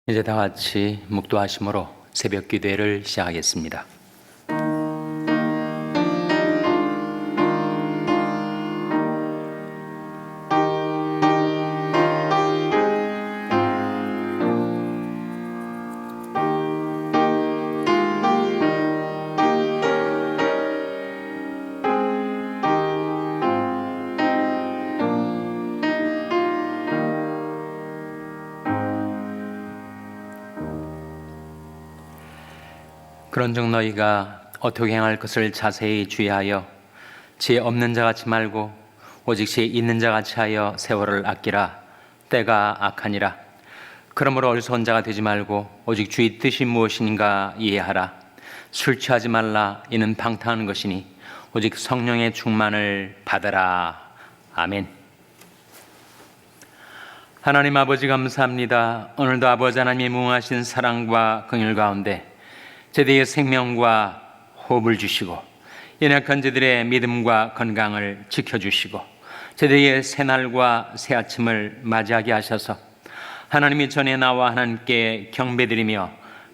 이제 다 같이 묵도하심으로 새벽 기도회를 시작하겠습니다. 그런즉 너희가 어떻게 행할 것을 자세히 주의하여 지혜 없는 자같이 말고 오직 지혜 있는 자같이 하여 세월을 아끼라. 때가 악하니라. 그러므로 어리석은 자가 되지 말고 오직 주의 뜻이 무엇인가 이해하라. 술 취하지 말라. 이는 방탕한 것이니 오직 성령의 충만을 받으라. 아멘. 하나님 아버지 감사합니다. 오늘도 아버지 하나님의 무궁하신 사랑과 긍휼 가운데 제대의 생명과 호흡을 주시고 연약한 제들의 믿음과 건강을 지켜주시고 제대의 새날과 새 아침을 맞이하게 하셔서 하나님이 전에 나와 하나님께 경배드리며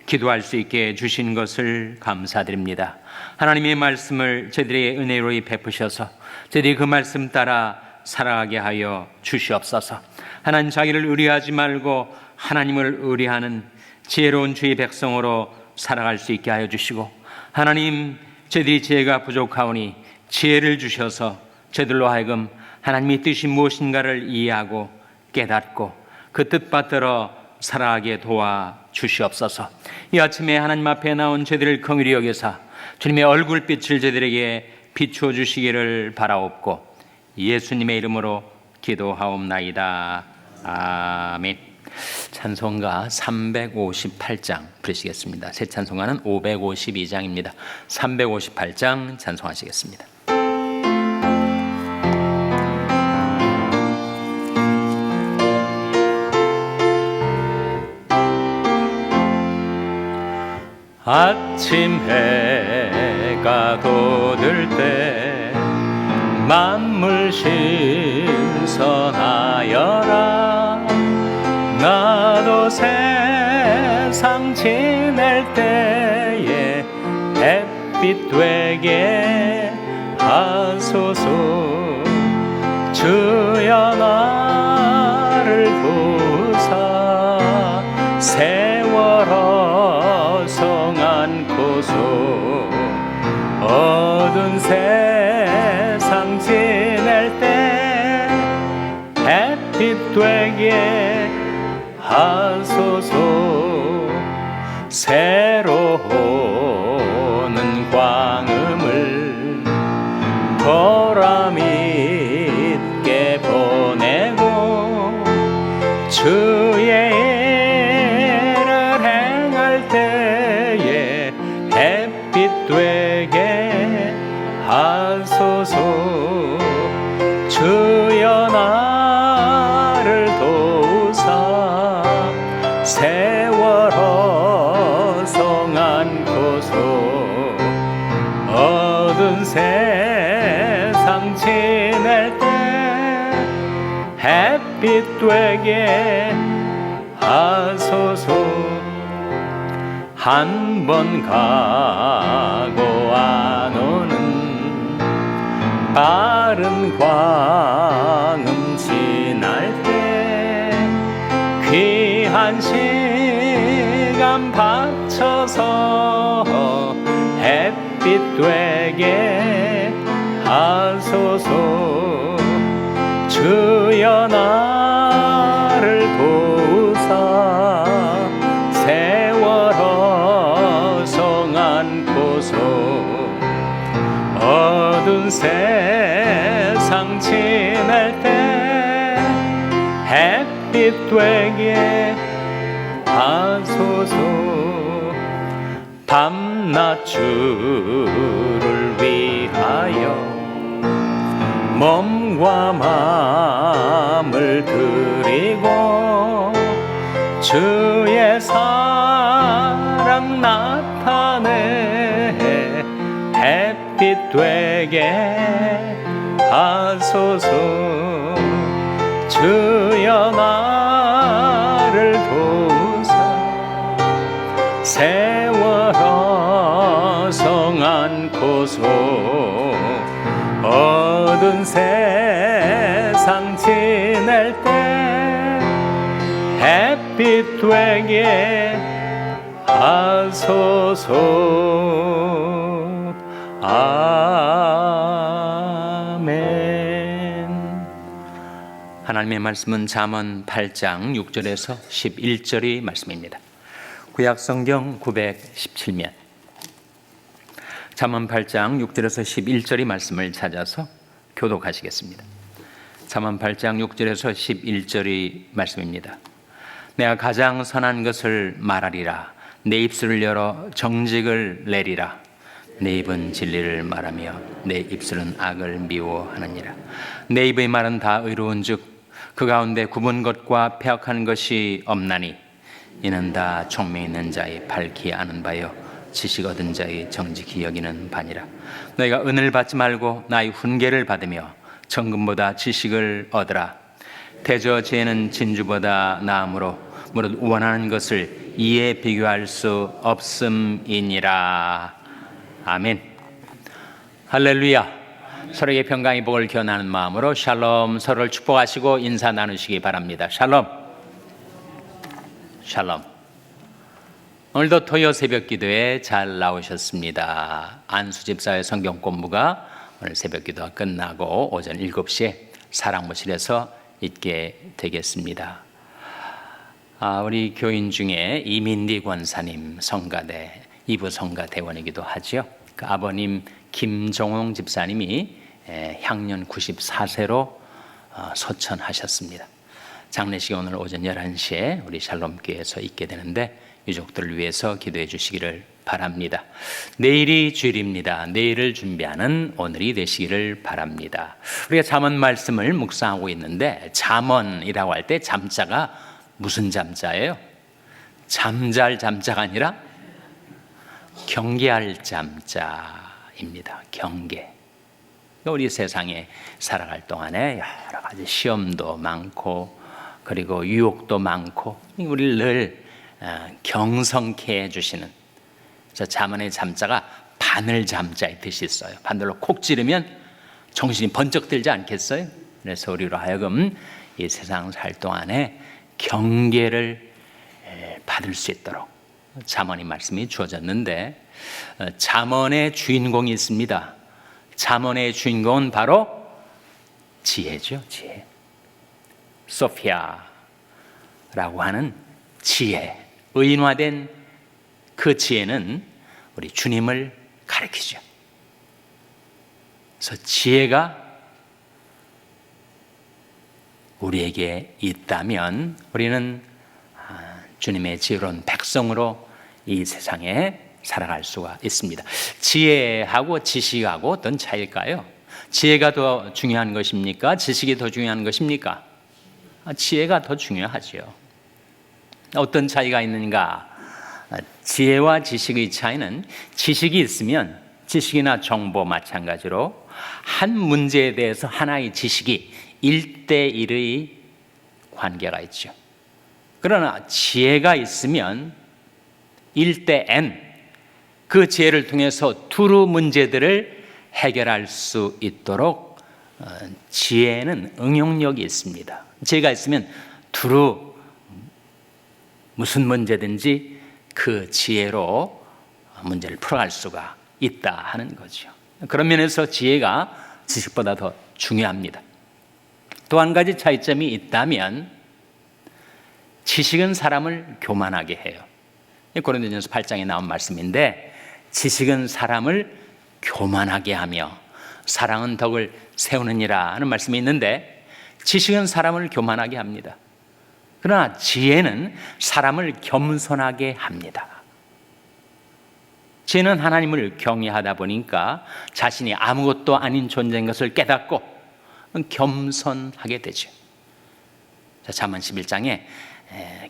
기도할 수 있게 주신 것을 감사드립니다. 하나님의 말씀을 제들의 은혜로 베푸셔서 제들이 그 말씀 따라 살아가게 하여 주시옵소서. 하나님 자기를 의뢰하지 말고 하나님을 의뢰하는 지혜로운 주의 백성으로 살아갈 수 있게 하여 주시고 하나님 저희들이 지혜가 부족하오니 지혜를 주셔서 저희들로 하여금 하나님의 뜻이 무엇인가를 이해하고 깨닫고 그 뜻 받들어 살아가게 도와주시옵소서. 이 아침에 하나님 앞에 나온 저희들을 긍휼히 여기사 주님의 얼굴빛을 저희들에게 비추어 주시기를 바라옵고 예수님의 이름으로 기도하옵나이다. 아멘. 찬송가 358장 부르시겠습니다. 새 찬송가는 552장입니다. 358장 찬송하시겠습니다. 아침 해가 돋을 때 만물 신선하여라. 나도 세상 지낼 때에 햇빛 되게 하소서. 주여 나를 도우사 세월 어성 않고서 어두운 세상 지낼 때 햇빛 되게 하소서. 새로 오는 광음을 보람 있게 보내고 주의 일을 행할 때에 햇빛 되게 하소서. 주여 나를 도우사 세월 어성 않고서 어두운 세상 지낼 때 햇빛 되게 하소서. 한 번 가고 안 오는 빠른 광음 지날 때 귀한 시간 바쳐서 햇빛 되게 하소서. 주여 나를 도우사 세월 어성 않고서 어두운 세상 지낼 때 햇빛 되게 하소서. 밤낮 주를 위하여 몸과 마음을 드리고 주의 사랑 나타내 햇빛 되게 하소서. 주여 나를 도우사 세상 지낼 때 햇빛 되게 하소서. 아멘. 하나님의 말씀은 잠언 8장 6절에서 11절의 말씀입니다. 구약성경 917면 잠언 8장 6절에서 11절의 말씀을 찾아서 교독하시겠습니다. 잠언 8장 6절에서 11절의 말씀입니다. 내가 가장 선한 것을 말하리라. 내 입술을 열어 정직을 내리라. 내 입은 진리를 말하며 내 입술은 악을 미워하느니라. 내 입의 말은 다 의로운즉 그 가운데 굽은 것과 패역한 것이 없나니 이는 다 총명 있는 자의 밝히 아는 바요 지식 얻은 자의 정직히 여기는 바니라. 너희가 은을 받지 말고 나의 훈계를 받으며 정금보다 지식을 얻으라. 대저 지혜는 진주보다 나음으로 무릇 원하는 것을 이에 비교할 수 없음이니라. 아멘. 할렐루야. 서로에게 평강의 복을 기원하는 마음으로 샬롬, 서로를 축복하시고 인사 나누시기 바랍니다. 샬롬. 샬롬. 오늘도 토요 새벽 기도에 잘 나오셨습니다. 안수집사의 성경 공부가 오늘 새벽 기도가 끝나고 오전 7시에 사랑모실에서 있게 되겠습니다. 우리 교인 중에 이민리 권사님 성가대 2부 성가대원이기도 하죠. 그 아버님 김종홍 집사님이 향년 94세로 소천하셨습니다. 장례식이 오늘 오전 11시에 우리 샬롬교회에서 있게 되는데 유족들을 위해서 기도해 주시기를 바랍니다. 내일이 주일입니다. 내일을 준비하는 오늘이 되시기를 바랍니다. 우리가 잠언 말씀을 묵상하고 있는데 잠언이라고 할 때 잠자가 무슨 잠자예요? 잠잘 잠자가 아니라 경계할 잠자입니다. 경계. 우리 세상에 살아갈 동안에 여러 가지 시험도 많고 그리고 유혹도 많고 우리를 늘 경성케 해주시는 저 잠언의 잠자가 바늘 잠자의 뜻이 있어요. 바늘로 콕 찌르면 정신이 번쩍 들지 않겠어요? 그래서 우리로 하여금 이 세상 살 동안에 경계를 받을 수 있도록 잠언의 말씀이 주어졌는데 잠언의 주인공이 있습니다. 잠언의 주인공은 바로 지혜죠. 지혜. 소피아라고 하는 지혜, 의인화된 그 지혜는 우리 주님을 가리키죠. 그래서 지혜가 우리에게 있다면 우리는 주님의 지혜로운 백성으로 이 세상에 살아갈 수가 있습니다. 지혜하고 지식하고 어떤 차이일까요? 지혜가 더 중요한 것입니까? 지식이 더 중요한 것입니까? 지혜가 더 중요하죠. 어떤 차이가 있는가? 지혜와 지식의 차이는 지식이 있으면 지식이나 정보 마찬가지로 한 문제에 대해서 하나의 지식이 1대1의 관계가 있죠. 그러나 지혜가 있으면 1대 N, 그 지혜를 통해서 두루 문제들을 해결할 수 있도록 지혜는 응용력이 있습니다. 지혜가 있으면 두루 무슨 문제든지 그 지혜로 문제를 풀어갈 수가 있다 하는 거죠. 그런 면에서 지혜가 지식보다 더 중요합니다. 또 한 가지 차이점이 있다면 지식은 사람을 교만하게 해요. 고린도전서 8장에 나온 말씀인데 지식은 사람을 교만하게 하며 사랑은 덕을 세우느니라 하는 말씀이 있는데 지식은 사람을 교만하게 합니다. 그러나 지혜는 사람을 겸손하게 합니다. 지혜는 하나님을 경외하다 보니까 자신이 아무것도 아닌 존재인 것을 깨닫고 겸손하게 되죠. 잠언 11장에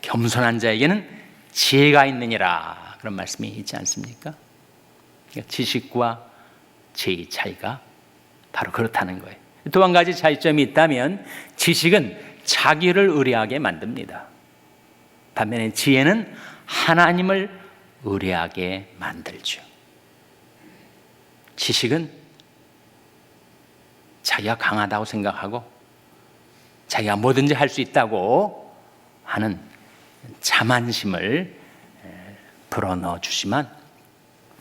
겸손한 자에게는 지혜가 있느니라 그런 말씀이 있지 않습니까? 지식과 지혜의 차이가 바로 그렇다는 거예요. 또 한 가지 차이점이 있다면 지식은 자기를 의뢰하게 만듭니다. 반면에 지혜는 하나님을 의뢰하게 만들죠. 지식은 자기가 강하다고 생각하고 자기가 뭐든지 할 수 있다고 하는 자만심을 불어넣어 주시면,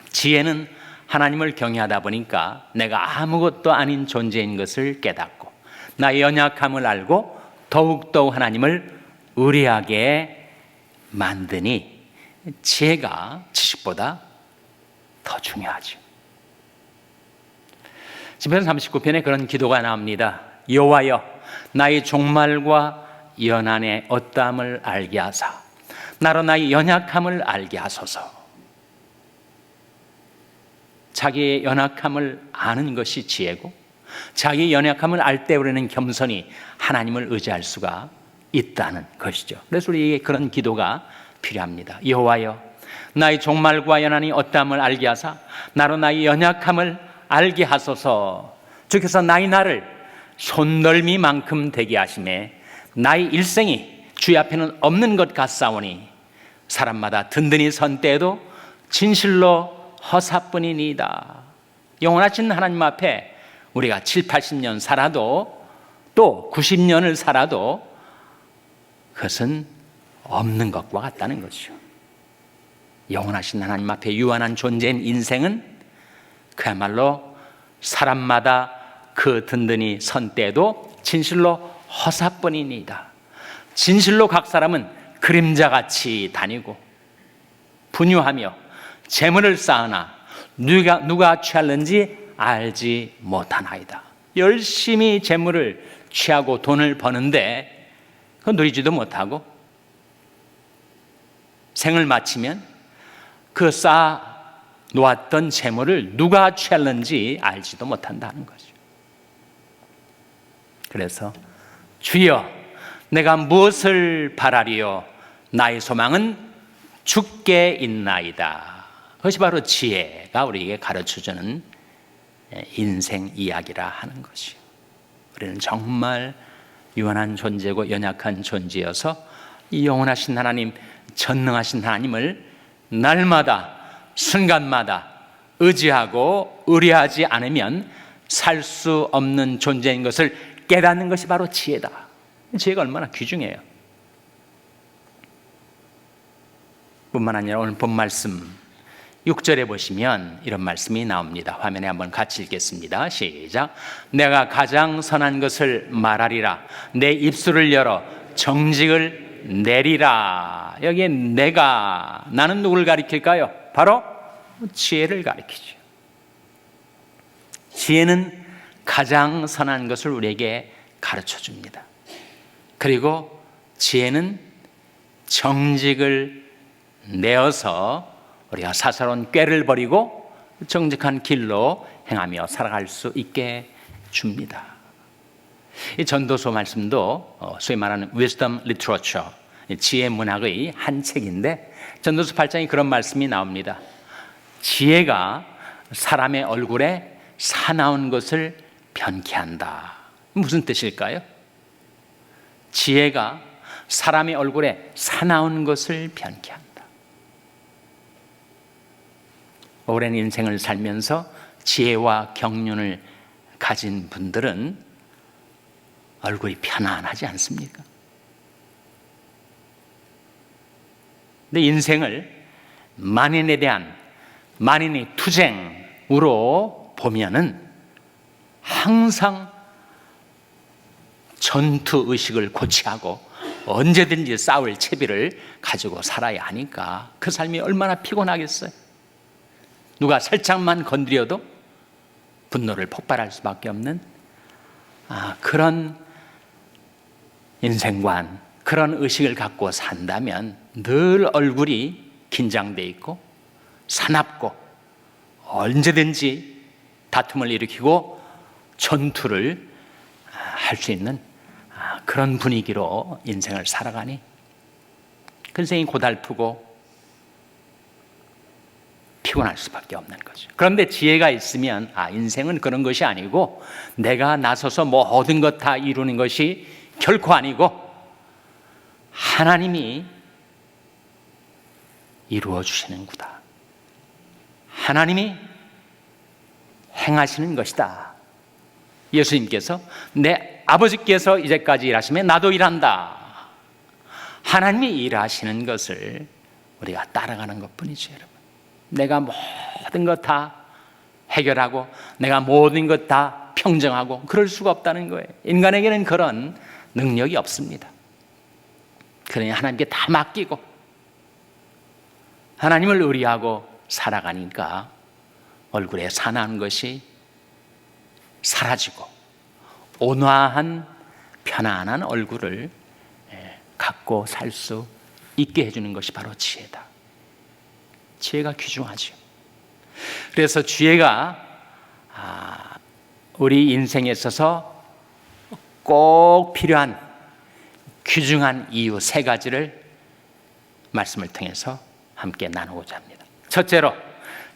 지혜는 하나님을 경외하다 보니까 내가 아무것도 아닌 존재인 것을 깨닫고 나의 연약함을 알고 더욱더욱 하나님을 의뢰하게 만드니 지혜가 지식보다 더 중요하죠. 시편 39편에 그런 기도가 나옵니다. 여호와여, 나의 종말과 연한의 어떠함을 알게 하사 나로 나의 연약함을 알게 하소서. 자기의 연약함을 아는 것이 지혜고, 자기의 연약함을 알 때 우리는 겸손히 하나님을 의지할 수가 있다는 것이죠. 그래서 우리에게 그런 기도가 필요합니다. 여호와여, 나의 종말과 연한이 어떠함을 알게 하사 나로 나의 연약함을 알게 하소서. 주께서 나의 날을 손널미만큼 되게 하심에 나의 일생이 주의 앞에는 없는 것 같사오니 사람마다 든든히 선 때에도 진실로 허사뿐이니이다. 영원하신 하나님 앞에 우리가 7, 80년 살아도 또 90년을 살아도 그것은 없는 것과 같다는 것이죠. 영원하신 하나님 앞에 유한한 존재인 인생은 그야말로 사람마다 그 든든히 선 때에도 진실로 허사뿐이니이다. 진실로 각 사람은 그림자같이 다니고 분유하며 재물을 쌓으나 누가 취할는지 알지 못하나이다. 열심히 재물을 취하고 돈을 버는데 그건 누리지도 못하고 생을 마치면 그 쌓아 놓았던 재물을 누가 취할는지 알지도 못한다는 거죠. 그래서 주여, 내가 무엇을 바라리요? 나의 소망은 주께 있나이다. 그것이 바로 지혜가 우리에게 가르쳐주는 인생 이야기라 하는 것이요. 우리는 정말 유한한 존재고 연약한 존재여서 이 영원하신 하나님, 전능하신 하나님을 날마다 순간마다 의지하고 의뢰하지 않으면 살 수 없는 존재인 것을 깨닫는 것이 바로 지혜다. 지혜가 얼마나 귀중해요. 뿐만 아니라 오늘 본 말씀 6절에 보시면 이런 말씀이 나옵니다. 화면에 한번 같이 읽겠습니다. 시작. 내가 가장 선한 것을 말하리라. 내 입술을 열어 정직을 내리라. 여기에 내가, 나는 누구를 가리킬까요? 바로 지혜를 가리키죠. 지혜는 가장 선한 것을 우리에게 가르쳐 줍니다. 그리고 지혜는 정직을 내어서 우리가 사사로운 꾀를 버리고 정직한 길로 행하며 살아갈 수 있게 줍니다. 이 전도서 말씀도 소위 말하는 wisdom literature, 지혜 문학의 한 책인데 전도서 8장에 그런 말씀이 나옵니다. 지혜가 사람의 얼굴에 사나운 것을 변케 한다. 무슨 뜻일까요? 지혜가 사람의 얼굴에 사나운 것을 변케 한다. 오랜 인생을 살면서 지혜와 경륜을 가진 분들은 얼굴이 편안하지 않습니까? 근데 인생을 만인에 대한 만인의 투쟁으로 보면은 항상 전투 의식을 고취하고 언제든지 싸울 채비를 가지고 살아야 하니까 그 삶이 얼마나 피곤하겠어요. 누가 살짝만 건드려도 분노를 폭발할 수밖에 없는 그런 인생관, 그런 의식을 갖고 산다면 늘 얼굴이 긴장돼 있고 사납고 언제든지 다툼을 일으키고 전투를 할 수 있는 그런 분위기로 인생을 살아가니 그 인생이 고달프고 피곤할 수밖에 없는 거죠. 그런데 지혜가 있으면 인생은 그런 것이 아니고 내가 나서서 모든 것 다 이루는 것이 결코 아니고 하나님이 이루어 주시는구나. 하나님이 행하시는 것이다. 예수님께서 내 아버지께서 이제까지 일하시면 나도 일한다. 하나님이 일하시는 것을 우리가 따라가는 것뿐이죠, 여러분. 내가 모든 것 다 해결하고 내가 모든 것 다 평정하고 그럴 수가 없다는 거예요. 인간에게는 그런 능력이 없습니다. 그러니 하나님께 다 맡기고 하나님을 의리하고 살아가니까 얼굴에 산한 것이 사라지고 온화한 편안한 얼굴을 갖고 살 수 있게 해주는 것이 바로 지혜다. 지혜가 귀중하죠. 그래서 지혜가 우리 인생에 있어서 꼭 필요한 귀중한 이유 세 가지를 말씀을 통해서 함께 나누고자 합니다. 첫째로,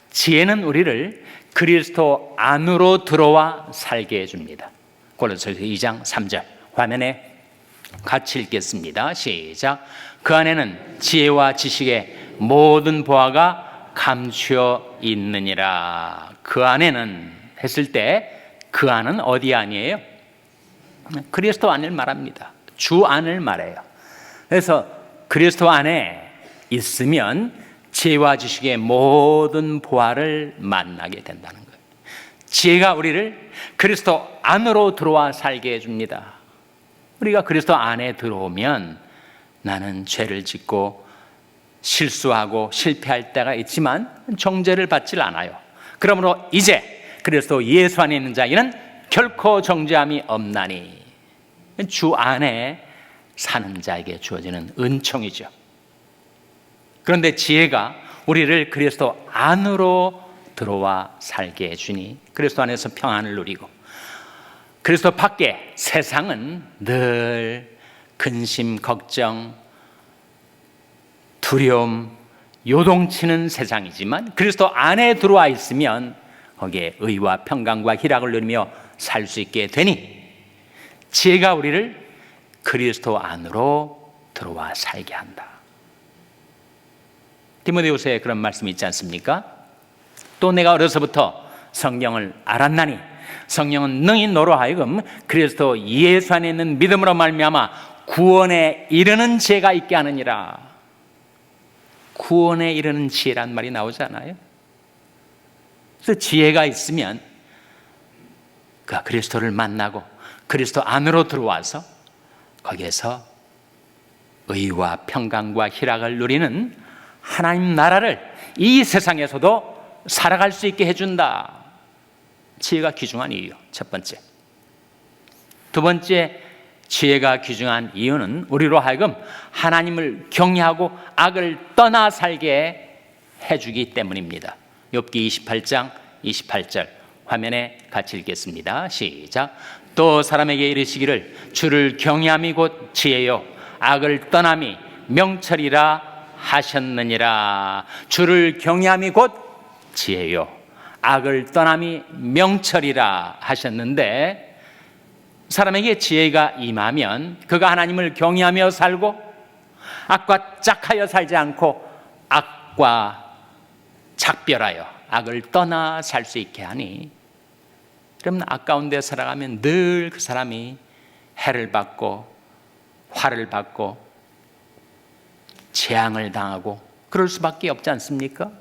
지혜는 우리를 그리스도 안으로 들어와 살게 해줍니다. 골로새서 2장 3절 화면에 같이 읽겠습니다. 시작. 그 안에는 지혜와 지식의 모든 보화가 감추어 있느니라. 그 안에는 했을 때 그 안은 어디 안이에요? 그리스도 안을 말합니다. 주 안을 말해요. 그래서 그리스도 안에 있으면 지혜와 지식의 모든 보화를 만나게 된다는 거예요. 지혜가 우리를 그리스도 안으로 들어와 살게 해줍니다. 우리가 그리스도 안에 들어오면 나는 죄를 짓고 실수하고 실패할 때가 있지만 정죄를 받질 않아요. 그러므로 이제 그리스도 예수 안에 있는 자에게는 결코 정죄함이 없나니, 주 안에 사는 자에게 주어지는 은총이죠. 그런데 지혜가 우리를 그리스도 안으로 들어와 살게 해주니 그리스도 안에서 평안을 누리고, 그리스도 밖에 세상은 늘 근심, 걱정, 두려움, 요동치는 세상이지만 그리스도 안에 들어와 있으면 거기에 의와 평강과 희락을 누리며 살 수 있게 되니 지혜가 우리를 그리스도 안으로 들어와 살게 한다. 디모데후서에 그런 말씀이 있지 않습니까? 또 내가 어려서부터 성경을 알았나니 성령은 능히 너로 하여금 그리스도 예수 안에 있는 믿음으로 말미암아 구원에 이르는 지혜가 있게 하느니라. 구원에 이르는 지혜란 말이 나오잖아요. 그래서 지혜가 있으면 그 그리스도를 만나고 그리스도 안으로 들어와서 거기에서 의와 평강과 희락을 누리는 하나님 나라를 이 세상에서도 살아갈 수 있게 해준다. 지혜가 귀중한 이유, 첫 번째. 두 번째, 지혜가 귀중한 이유는 우리로 하여금 하나님을 경외하고 악을 떠나 살게 해주기 때문입니다. 욥기 28장 28절 화면에 같이 읽겠습니다. 시작. 또 사람에게 이르시기를 주를 경외함이 곧 지혜요 악을 떠남이 명철이라 하셨느니라. 주를 경외함이 곧 지혜요 악을 떠남이 명철이라 하셨는데, 사람에게 지혜가 임하면 그가 하나님을 경외하며 살고 악과 짝하여 살지 않고 악과 작별하여 악을 떠나 살 수 있게 하니, 그러면 악 가운데 살아가면 늘 그 사람이 해를 받고 화를 받고 재앙을 당하고 그럴 수밖에 없지 않습니까?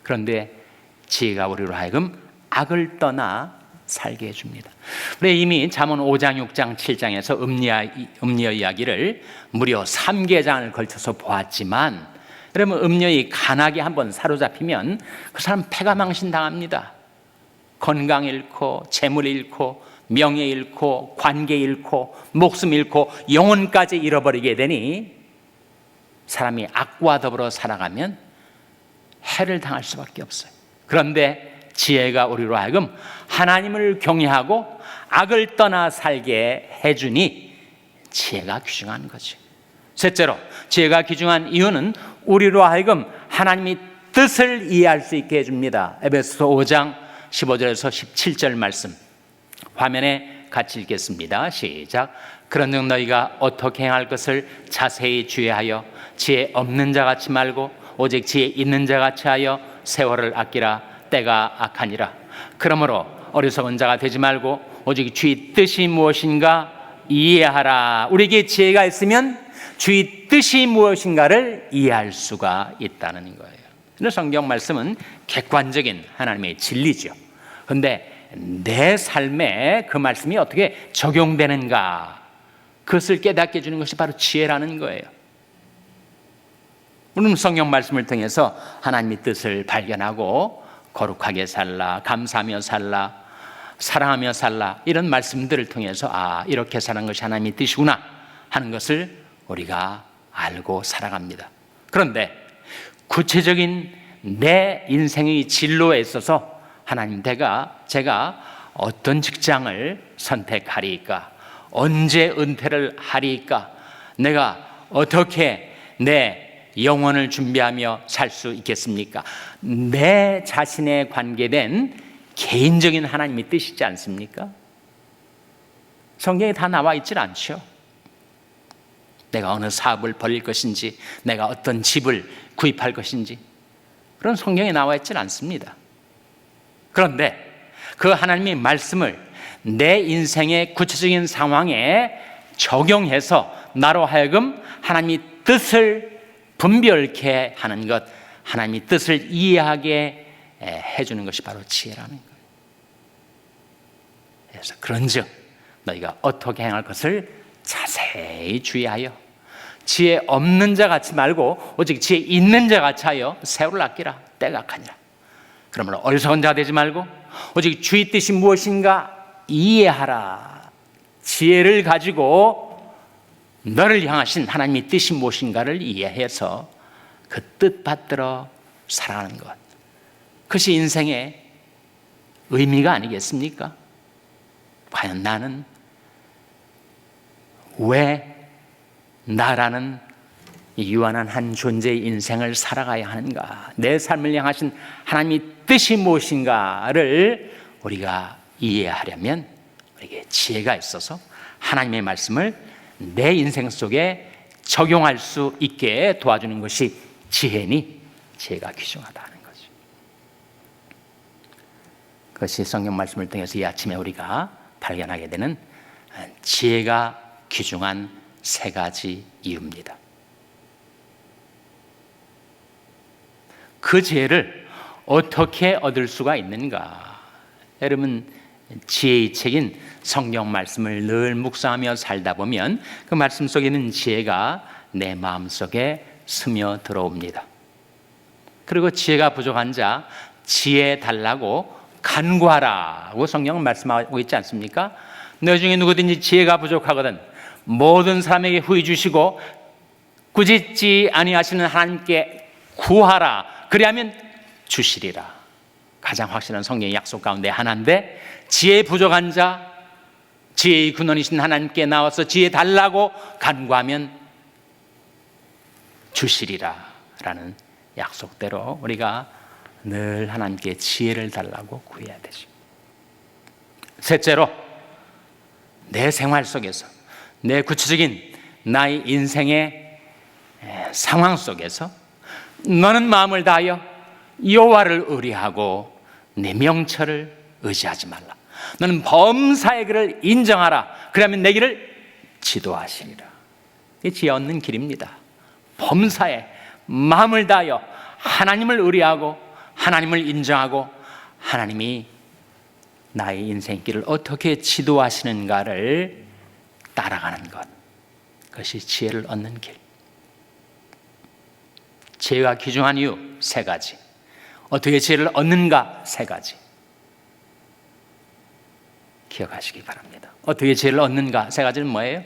그런데 지혜가 우리로 하여금 악을 떠나 살게 해줍니다. 우리 이미 잠언 5장, 6장, 7장에서 음녀 이야기를 무려 3개장을 걸쳐서 보았지만, 여러분 음녀의 간악에 한번 사로잡히면 그 사람 패가망신당합니다. 건강 잃고 재물 잃고 명예 잃고 관계 잃고 목숨 잃고 영혼까지 잃어버리게 되니 사람이 악과 더불어 살아가면 해를 당할 수밖에 없어요. 그런데 지혜가 우리로 하여금 하나님을 경외하고 악을 떠나 살게 해주니 지혜가 귀중한 거죠. 셋째로, 지혜가 귀중한 이유는 우리로 하여금 하나님의 뜻을 이해할 수 있게 해줍니다. 에베소서 5장 15절에서 17절 말씀 화면에 같이 읽겠습니다. 시작. 그런즉 너희가 어떻게 행할 것을 자세히 주의하여 지혜 없는 자 같이 말고 오직 지혜 있는 자 같이 하여 세월을 아끼라. 때가 악하니라. 그러므로 어리석은 자가 되지 말고 오직 주의 뜻이 무엇인가 이해하라. 우리에게 지혜가 있으면 주의 뜻이 무엇인가를 이해할 수가 있다는 거예요. 성경 말씀은 객관적인 하나님의 진리죠. 그런데 내 삶에 그 말씀이 어떻게 적용되는가, 그것을 깨닫게 해주는 것이 바로 지혜라는 거예요. 우리는 성경 말씀을 통해서 하나님의 뜻을 발견하고 거룩하게 살라, 감사하며 살라, 사랑하며 살라, 이런 말씀들을 통해서 이렇게 사는 것이 하나님의 뜻이구나 하는 것을 우리가 알고 살아갑니다. 그런데 구체적인 내 인생의 진로에 있어서 하나님, 제가 어떤 직장을 선택하리까, 언제 은퇴를 하리까, 내가 어떻게 내 영혼을 준비하며 살 수 있겠습니까? 내 자신에 관계된 개인적인 하나님의 뜻이지 않습니까? 성경에 다 나와 있질 않죠. 내가 어느 사업을 벌일 것인지, 내가 어떤 집을 구입할 것인지, 그런 성경에 나와 있질 않습니다. 그런데 그 하나님의 말씀을 내 인생의 구체적인 상황에 적용해서 나로 하여금 하나님의 뜻을 분별케 하는 것, 하나님의 뜻을 이해하게 해주는 것이 바로 지혜라는 거예요. 그래서 그런즉 너희가 어떻게 행할 것을 자세히 주의하여 지혜 없는 자 같이 말고 오직 지혜 있는 자 같이 하여 세월을 아끼라. 때가 악하니라. 그러므로 어리석은 자 되지 말고 오직 주의 뜻이 무엇인가 이해하라. 지혜를 가지고 너를 향하신 하나님의 뜻이 무엇인가를 이해해서 그 뜻 받들어 살아가는 것, 그것이 인생의 의미가 아니겠습니까? 과연 나는 왜 나라는 유한한 한 존재의 인생을 살아가야 하는가, 내 삶을 향하신 하나님의 뜻이 무엇인가를 우리가 이해하려면 우리에게 지혜가 있어서 하나님의 말씀을 내 인생 속에 적용할 수 있게 도와주는 것이 지혜니 지혜가 귀중하다는 거죠. 그것이 성경 말씀을 통해서 이 아침에 우리가 발견하게 되는 지혜가 귀중한 세 가지 이유입니다. 그 지혜를 어떻게 얻을 수가 있는가? 여러분, 지혜의 책인 성경 말씀을 늘 묵상하며 살다 보면 그 말씀 속에 있는 지혜가 내 마음속에 스며 들어옵니다. 그리고 지혜가 부족한 자 지혜 달라고 간구하라고 성경은 말씀하고 있지 않습니까? 너희 중에 누구든지 지혜가 부족하거든 모든 사람에게 후히 주시고 꾸짖지 아니하시는 하나님께 구하라. 그리하면 주시리라. 가장 확실한 성경의 약속 가운데 하나인데, 지혜 부족한 자, 지혜의 근원이신 하나님께 나와서 지혜 달라고 간구하면 주시리라 라는 약속대로 우리가 늘 하나님께 지혜를 달라고 구해야 되죠. 셋째로, 내 생활 속에서, 내 구체적인 나의 인생의 상황 속에서 너는 마음을 다하여 여호와를 의뢰하고 내 명철을 의지하지 말라. 너는 범사의 길을 인정하라. 그러면 내 길을 지도하시리라. 이게 지혜 얻는 길입니다. 범사에 마음을 다하여 하나님을 의뢰하고 하나님을 인정하고 하나님이 나의 인생길을 어떻게 지도하시는가를 따라가는 것, 그것이 지혜를 얻는 길. 지혜가 귀중한 이유 세 가지. 어떻게 지혜를 얻는가 세 가지. 기억하시기 바랍니다. 어떻게 지혜를 얻는가 세 가지는 뭐예요?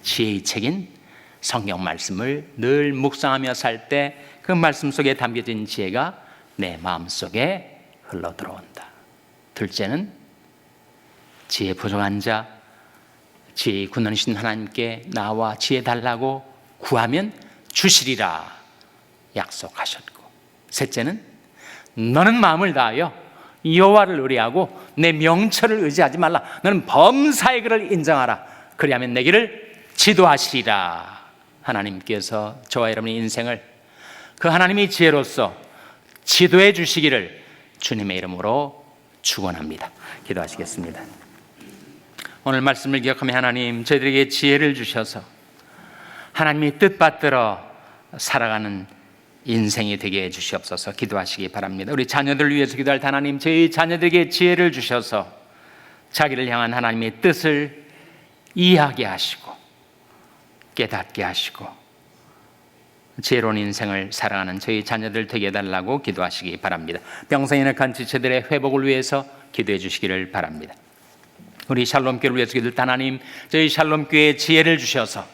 지혜의 책인 성경 말씀을 늘 묵상하며 살 때 그 말씀 속에 담겨진 지혜가 내 마음속에 흘러들어온다. 둘째는 지혜 부족한 자, 지혜의 근원이신 하나님께 나와 지혜 달라고 구하면 주시리라 약속하셨고, 셋째는 너는 마음을 다하여 여호와를 의뢰하고 내 명철을 의지하지 말라. 너는 범사의 길을 인정하라. 그리하면 내 길을 지도하시리라. 하나님께서 저와 여러분의 인생을 그 하나님의 지혜로서 지도해 주시기를 주님의 이름으로 축원합니다. 기도하시겠습니다. 오늘 말씀을 기억하며 하나님 저희들에게 지혜를 주셔서 하나님의 뜻받들어 살아가는 인생이 되게 해주시옵소서. 기도하시기 바랍니다. 우리 자녀들을 위해서 기도할 때 하나님 저희 자녀들에게 지혜를 주셔서 자기를 향한 하나님의 뜻을 이해하게 하시고 깨닫게 하시고 지혜로운 인생을 살아가는 저희 자녀들 되게 해달라고 기도하시기 바랍니다. 병상에 낙한 지체들의 회복을 위해서 기도해 주시기를 바랍니다. 우리 샬롬교회를 위해서 기도할 때 하나님 저희 샬롬교회에 지혜를 주셔서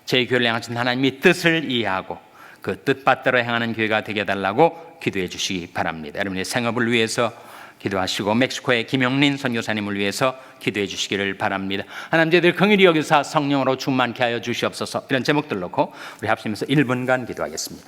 저희 교회를 향하신 하나님의 뜻을 이해하고 그 뜻받들어 행하는 교회가 되게 해달라고 기도해 주시기 바랍니다. 여러분의 생업을 위해서 기도하시고 멕시코의 김영린 선교사님을 위해서 기도해 주시기를 바랍니다. 하나님 저희들 긍휼히 여기사 성령으로 충만케 하여 주시옵소서. 이런 제목들 놓고 우리 합심해서 1분간 기도하겠습니다.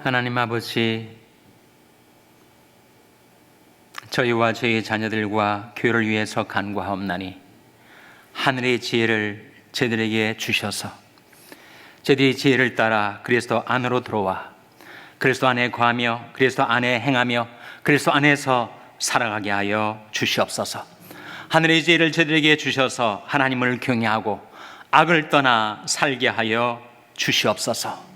하나님 아버지, 저희와 저희 자녀들과 교회를 위해서 간구하옵나니 하늘의 지혜를 저희들에게 주셔서 저희들이 지혜를 따라 그리스도 안으로 들어와 그리스도 안에 거하며 그리스도 안에 행하며 그리스도 안에서 살아가게 하여 주시옵소서. 하늘의 지혜를 저희들에게 주셔서 하나님을 경외하고 악을 떠나 살게 하여 주시옵소서.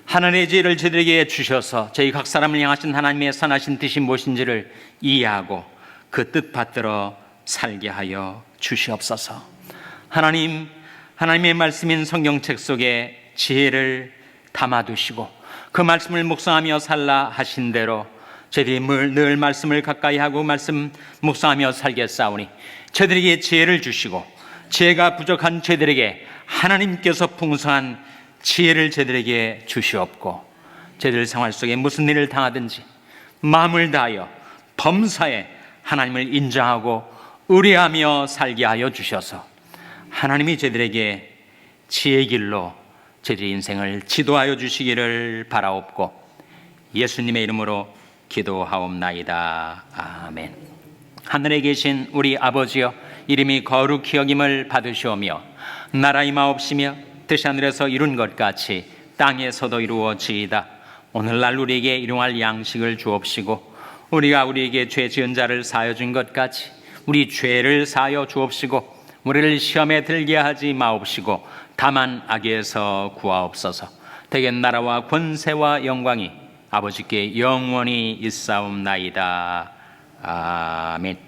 하나님의 지혜를 저희들에게 주셔서 저희 각 사람을 향하신 하나님의 선하신 뜻이 무엇인지를 이해하고 그 뜻 받들어 살게 하여 주시옵소서. 하나님의 말씀인 성경책 속에 지혜를 담아두시고 그 말씀을 묵상하며 살라 하신 대로 저희들이 늘 말씀을 가까이 하고 말씀 묵상하며 살겠사오니 저희들에게 지혜를 주시고 지혜가 부족한 저희들에게 하나님께서 풍성한 지혜를 저희들에게 주시옵고 저희들 생활 속에 무슨 일을 당하든지 마음을 다하여 범사에 하나님을 인정하고 의뢰하며 살게 하여 주셔서 하나님이 저희들에게 지혜의 길로 저희들의 인생을 지도하여 주시기를 바라옵고 예수님의 이름으로 기도하옵나이다. 아멘. 하늘에 계신 우리 아버지여, 이름이 거룩히 여김을 받으시오며 나라 임하옵시며 뜻이 하늘에서 이룬 것 같이 땅에서도 이루어지이다. 오늘날 우리에게 일용할 양식을 주옵시고 우리가 우리에게 죄 지은 자를 사하여 준 것 같이 우리 죄를 사하여 주옵시고 우리를 시험에 들게 하지 마옵시고 다만 악에서 구하옵소서. 대개 나라와 권세와 영광이 아버지께 영원히 있사옵나이다. 아멘.